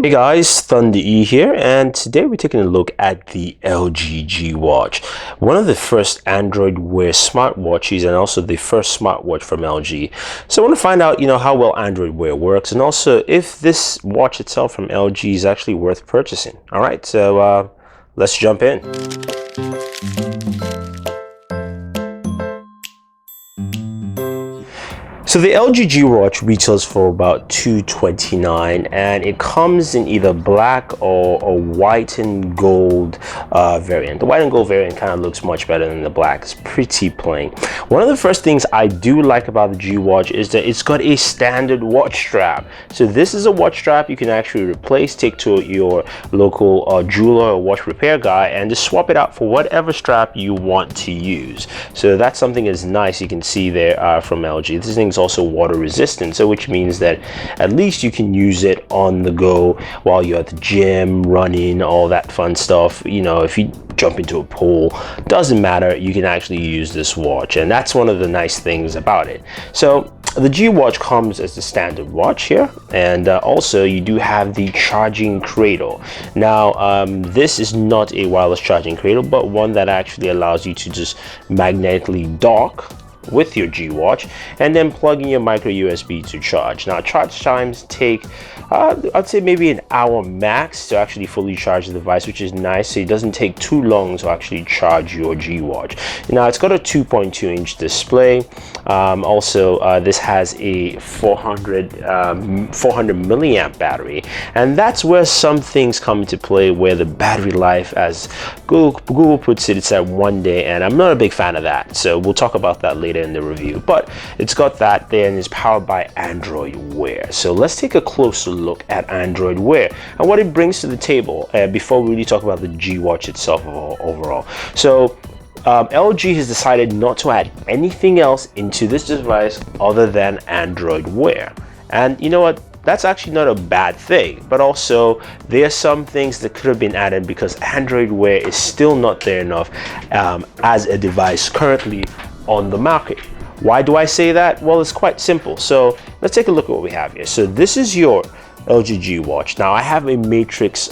Hey guys, Thunder E here, and today we're taking a look at the LG G Watch, one of the first Android Wear smartwatches and also the first smartwatch from LG. So I want to find out, how well Android Wear works and also if this watch itself from LG is actually worth purchasing. All right, so let's jump in. So the LG G Watch retails for about $229, and it comes in either black or a white and gold variant. The white and gold variant kind of looks much better than the black. It's pretty plain. One of the first things I do like about the G Watch is that it's got a standard watch strap. So this is a watch strap you can actually replace, take to your local jeweler or watch repair guy and just swap it out for whatever strap you want to use. So that's something that's nice. You can see there from LG. This thing's also water resistant, so which means that at least you can use it on the go while you're at the gym, running, all that fun stuff. If you jump into a pool, doesn't matter, you can actually use this watch, and that's one of the nice things about it. So the G Watch comes as the standard watch here, and also you do have the charging cradle. Now this is not a wireless charging cradle, but one that actually allows you to just magnetically dock with your G Watch and then plug in your micro USB to charge. Now charge times take I'd say maybe an hour max to actually fully charge the device, which is nice. So it doesn't take too long to actually charge your G Watch. Now it's got a 2.2-inch display. Also this has a 400 milliamp battery, and that's where some things come into play, where the battery life, as Google puts it, it's at 1 day, and I'm not a big fan of that. So we'll talk about that later in the review, but it's got that there and it's powered by Android Wear. So let's take a closer look at Android Wear and what it brings to the table before we really talk about the G Watch itself overall. So LG has decided not to add anything else into this device other than Android Wear, and you know what? That's actually not a bad thing, but also there are some things that could have been added because Android Wear is still not there enough as a device currently on the market. Why do I say that? Well, it's quite simple. So let's take a look at what we have here. So this is your LG G Watch. Now I have a matrix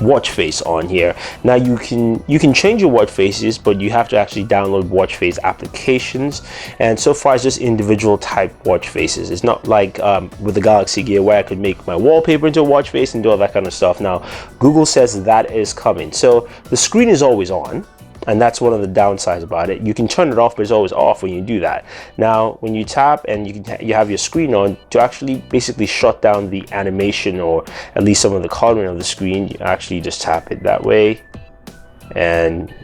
watch face on here. Now you can change your watch faces, but you have to actually download watch face applications, and so far it's just individual type watch faces. It's not like with the Galaxy Gear where I could make my wallpaper into a watch face and do all that kind of stuff. Now Google says that is coming. So the screen is always on, and that's one of the downsides about it. You can turn it off, but it's always off when you do that. Now when you tap and you have your screen on, to actually basically shut down the animation or at least some of the coloring of the screen, you actually just tap it that way and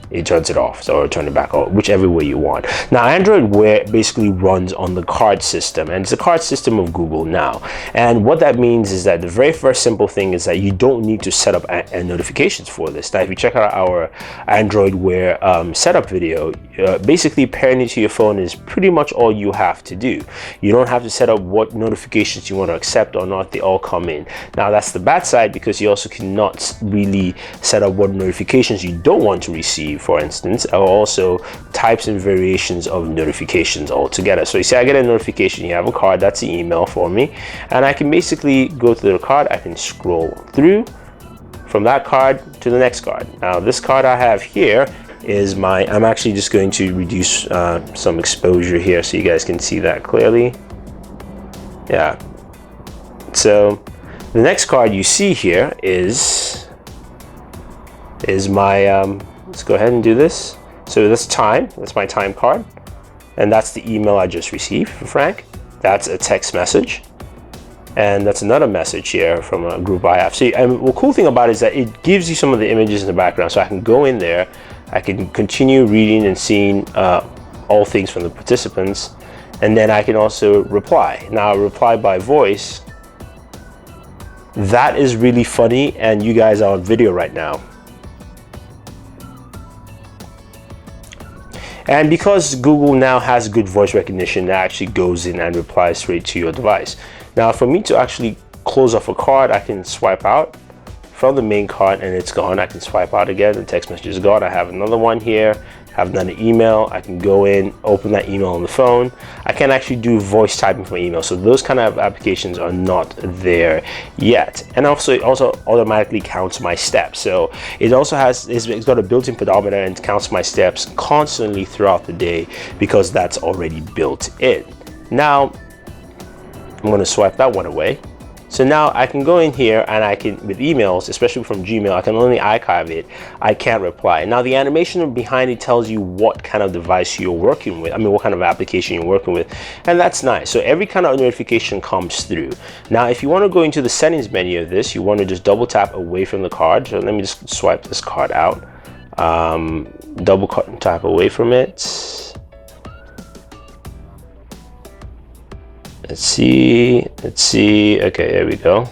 it turns it off, or turn it back on, whichever way you want. Now Android Wear basically runs on the card system, and it's the card system of Google now. And what that means is that the very first simple thing is that you don't need to set up notifications for this. Now if you check out our Android Wear setup video, basically pairing it to your phone is pretty much all you have to do. You don't have to set up what notifications you want to accept or not. They all come in. Now that's the bad side, because you also cannot really set up what notifications you don't want to receive, for instance, or also types and variations of notifications altogether. So you see, I get a notification, you have a card, that's the email for me, and I can basically go to the card, I can scroll through from that card to the next card. Now this card I have here is I'm actually just going to reduce some exposure here so you guys can see that clearly. Yeah, so the next card you see here is my let's go ahead and do this. So that's my time card, and that's the email I just received from Frank. That's a text message, and that's another message here from a group I have. See, and the cool thing about it is that it gives you some of the images in the background, so I can go in there, I can continue reading and seeing all things from the participants, and then I can also reply. Now reply by voice, that is really funny, and you guys are on video right now. And because Google now has good voice recognition, it actually goes in and replies straight to your device. Now for me to actually close off a card, I can swipe out from the main card and it's gone. I can swipe out again, the text message is gone. I have another one here, have another email. I can go in, open that email on the phone. I can actually do voice typing from email. So those kind of applications are not there yet. And also it also automatically counts my steps. So it also has, it's got a built-in pedometer and counts my steps constantly throughout the day because that's already built in. Now, I'm going to swipe that one away. So now I can go in here and I can, with emails, especially from Gmail, I can only archive it. I can't reply. Now the animation behind it tells you what kind of device you're working with. I mean, what kind of application you're working with. And that's nice. So every kind of notification comes through. Now, if you want to go into the settings menu of this, you want to just double tap away from the card. So let me just swipe this card out. Double tap away from it. Let's see, okay, there we go.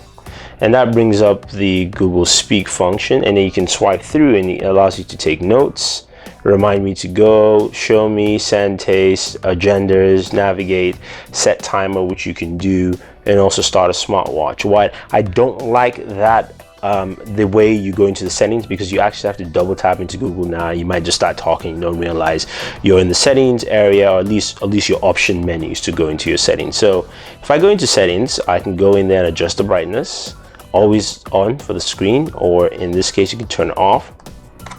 And that brings up the Google Speak function, and then you can swipe through and it allows you to take notes, remind me to go, show me, send, taste, agendas, navigate, set timer, which you can do, and also start a smartwatch. What I don't like that the way you go into the settings, because you actually have to double tap into Google now. You might just start talking, you don't realize you're in the settings area, or at least your option menus to go into your settings. So if I go into settings, I can go in there and adjust the brightness, always on for the screen, or in this case you can turn it off.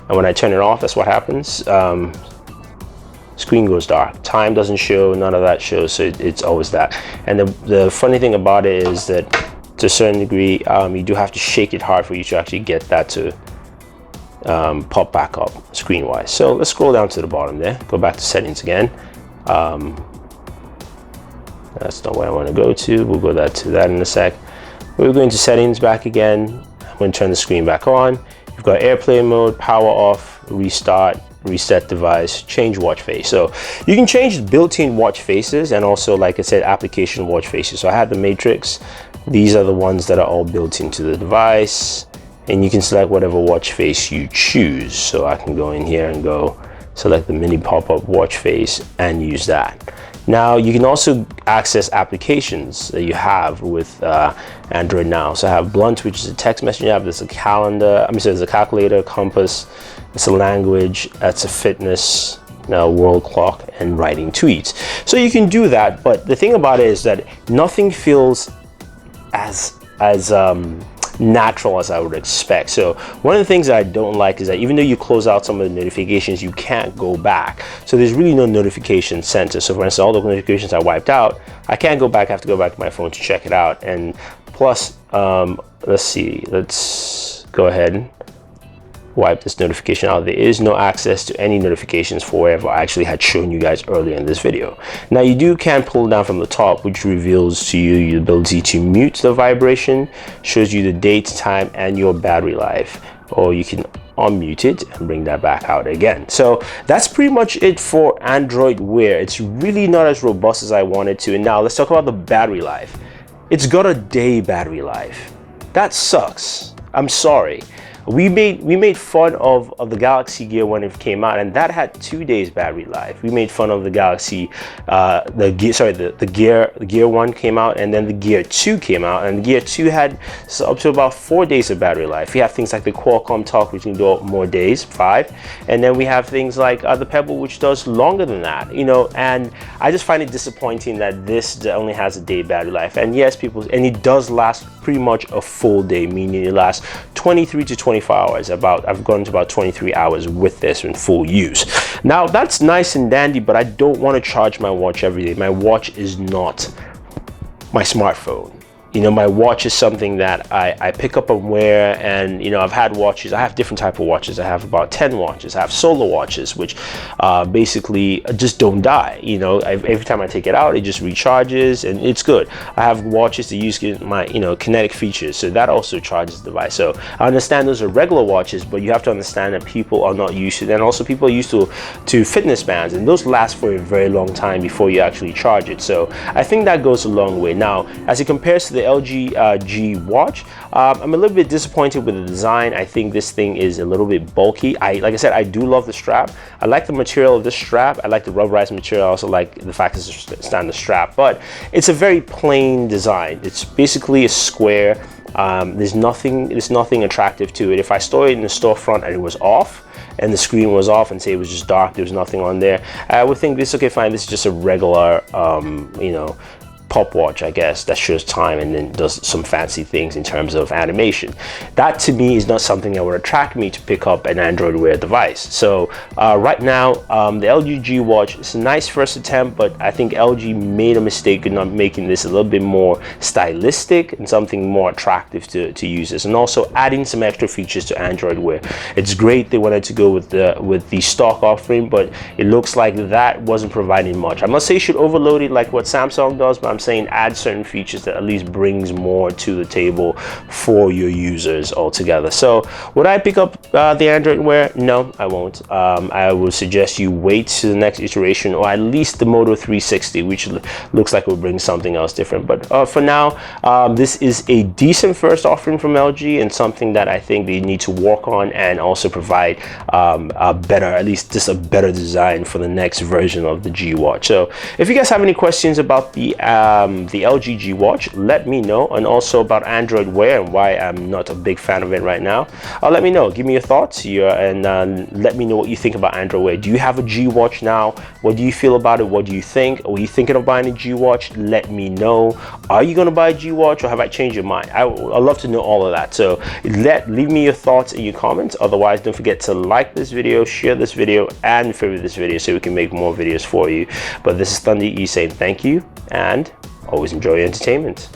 And when I turn it off, that's what happens. Screen goes dark, time doesn't show, none of that shows, so it's always that. And the funny thing about it is that to a certain degree, you do have to shake it hard for you to actually get that to pop back up screen wise. So let's scroll down to the bottom there, go back to settings again. That's not where I want to go to. We'll go to that in a sec. We're going to settings back again. I'm going to turn the screen back on. You've got airplane mode, power off, restart, reset device, change watch face. So you can change built-in watch faces and also, like I said, application watch faces. So I have the Matrix. These are the ones that are all built into the device, and you can select whatever watch face you choose. So I can go in here and go select the mini pop-up watch face and use that. Now you can also access applications that you have with Android now. So I have Blunt, which is a text messaging app. There's a calendar, there's a calculator, compass, it's a language, that's a fitness, now world clock, and writing tweets. So you can do that, but the thing about it is that nothing feels as natural as I would expect. So one of the things that I don't like is that even though you close out some of the notifications, you can't go back. So there's really no notification center. So for instance, all the notifications I wiped out, I can't go back. I have to go back to my phone to check it out. And plus, let's see, let's go ahead and wipe this notification out. There is no access to any notifications for wherever I actually had shown you guys earlier in this video. Now you can pull down from the top, which reveals to you the ability to mute the vibration, shows you the date, time, and your battery life, or you can unmute it and bring that back out again. So that's pretty much it for Android Wear. It's really not as robust as I wanted to. And now let's talk about the battery life. It's got a day battery life. That sucks. I'm sorry. We made fun of the Galaxy Gear when it came out, and that had 2 days battery life. We made fun of the Galaxy, the Gear 1 came out, and then the Gear 2 came out, and the Gear 2 had up to about 4 days of battery life. We have things like the Qualcomm Talk, which can do more days, 5, and then we have things like the Pebble, which does longer than that, you know. And I just find it disappointing that this only has a day battery life. And yes, and it does last pretty much a full day, meaning it lasts 23 to 24 hours. I've gone to about 23 hours with this in full use. Now that's nice and dandy, but I don't want to charge my watch every day. My watch is not my smartphone. You know, my watch is something that I pick up and wear, and you know, I've had watches. I have different type of watches. I have about 10 watches. I have solar watches, which basically just don't die. You know, every time I take it out, it just recharges, and it's good. I have watches that use my kinetic features, so that also charges the device. So I understand those are regular watches, but you have to understand that people are not used to it, and also people are used to fitness bands, and those last for a very long time before you actually charge it. So I think that goes a long way. Now, as it compares to the LG G watch. I'm a little bit disappointed with the design. I think this thing is a little bit bulky. Like I said, I do love the strap. I like the material of this strap. I like the rubberized material. I also like the fact it's a standard strap, but it's a very plain design. It's basically a square. There's nothing attractive to it. If I store it in the storefront and it was off, and the screen was off, and say it was just dark, there was nothing on there, I would think this, okay, fine, this is just a regular, you know, pop watch, I guess, that shows time and then does some fancy things in terms of animation. That to me is not something that would attract me to pick up an Android Wear device. So right now, the LG G watch is a nice first attempt, but I think LG made a mistake in not making this a little bit more stylistic and something more attractive to users, and also adding some extra features to Android Wear. It's great they wanted to go with the stock offering, but it looks like that wasn't providing much. I'm not saying you should overload it like what Samsung does, but I'm saying add certain features that at least brings more to the table for your users altogether. So would I pick up the Android Wear? No, I won't. I would suggest you wait to the next iteration, or at least the Moto 360, which looks like it will bring something else different. But for now, this is a decent first offering from LG, and something that I think they need to work on and also provide a better, at least just a better design for the next version of the G watch. So if you guys have any questions about the LG G watch, let me know, and also about Android Wear and why I'm not a big fan of it right now. Let me know, give me your thoughts here, and let me know what you think about Android Wear. Do you have a G watch now? What do you feel about it? What do you think? Were you thinking of buying a G watch? Let me know. Are you going to buy a G watch, or have I changed your mind? I'd love to know all of that. So leave me your thoughts in your comments. Otherwise, don't forget to like this video, share this video, and favorite this video so we can make more videos for you. But this is Thunder E saying thank you, and always enjoy your entertainment.